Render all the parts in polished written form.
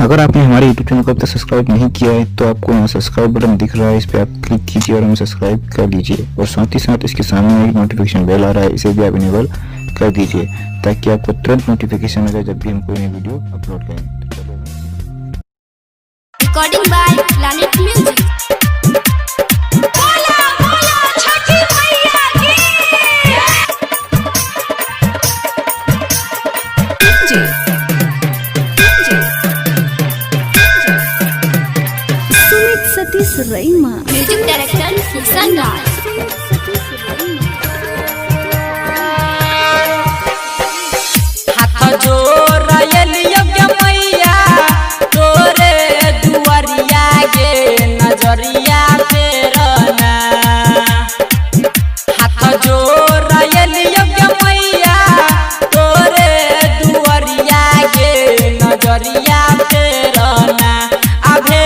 अगर आपने हमारे YouTube चैनल को अब तक सब्सक्राइब नहीं किया है तो आपको यहाँ सब्सक्राइब बटन दिख रहा है, इस पर आप क्लिक कीजिए और हमें सब्सक्राइब कर लीजिए। और साथ ही साथ इसके सामने एक नोटिफिकेशन बेल आ रहा है, इसे भी आप इनेबल कर दीजिए ताकि आपको तुरंत नोटिफिकेशन मिले जब भी हम कोई नई वीडियो अपलोड करें। Recording by Planet Music. Satish Raima music director Kishan Raj. हाथ जोड़ योग्य मैया तोरे दुआरिया गे नजरिया फेरना। हाथ जोड़ योग्य मैया तोरे दुआरिया गे नजरिया फेरना। अभे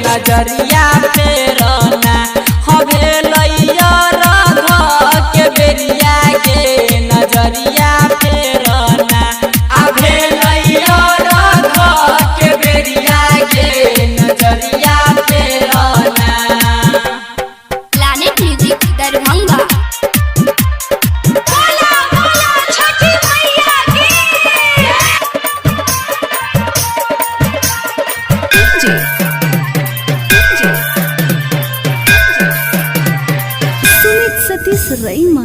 नजरिया फेरना हवे लैया रघ के बेरिया गे नजरिया फेरना। अभे लैया रघ के बेरिया गे नजरिया फेरना। Planet Music Darbhanga. सतीश रईमा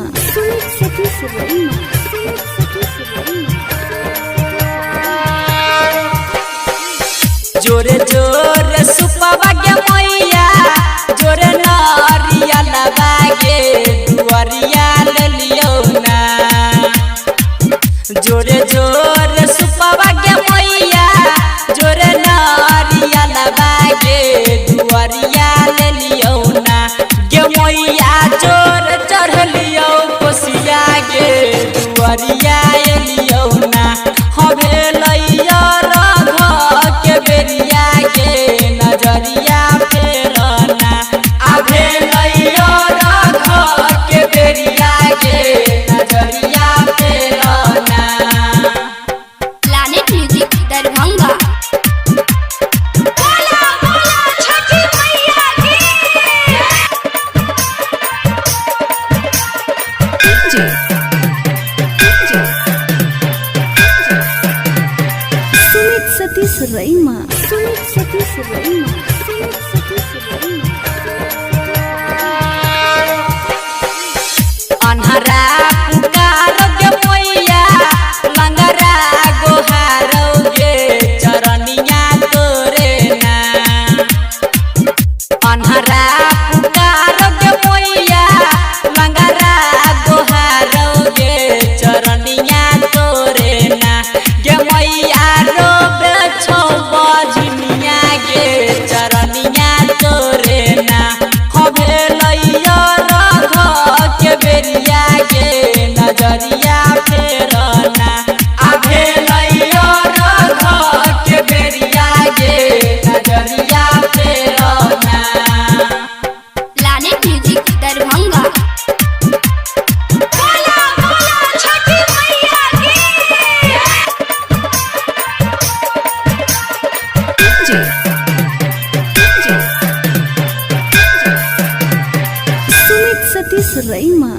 जोरे जोरे सुपवा गे मैया जोरे नारिया लबागे दुआरिया ले लियो ना। जोरे जोरे सुपवा गे मैया जोरे नारिया लबागे दुआरिया ले लियो ना। गे मैया जोर चढ़ लियो कोसिया गे दुआरिया लियो ना। हवे लैया रघ के बेरिया गे नजरिया फेरना। अभे लैया रघ के बेरिया गे नजरिया फेरना। Planet Music Darbhanga. सतीश रईमा अन्हरा पुकार गे मैया लंगरा गोहार गे चरनिया तोरे ना। अन्हरा पुकार गे मैया लंगरा गोहार गे चरनिया तोरे ना। गे मैया रोबे छो बजनिया गे चरनिया तोरे ना। हवे लैया रघ के बेरिया गे नजरिया फेरना। अभे लैया रघ के बेरिया गे नजरिया फेरना। Planet Music Darbhanga. सतीश रईमा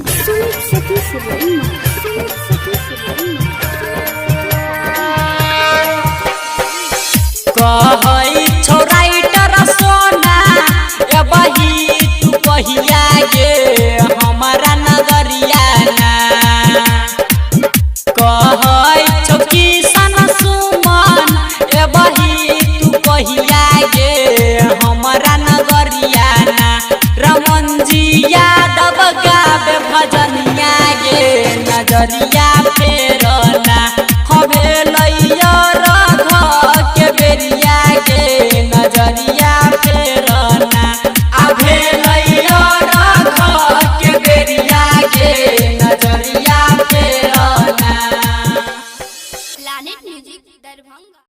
कहै छौ राइटर सोना ए बही तू कहिया गे हमारा नगरिया ना। कहै छौ किशन सुमन ए बही तू कहिया गे हमारा नगरिया ना। रमन जी यादव गावे भजनिया गे नजरिया फेर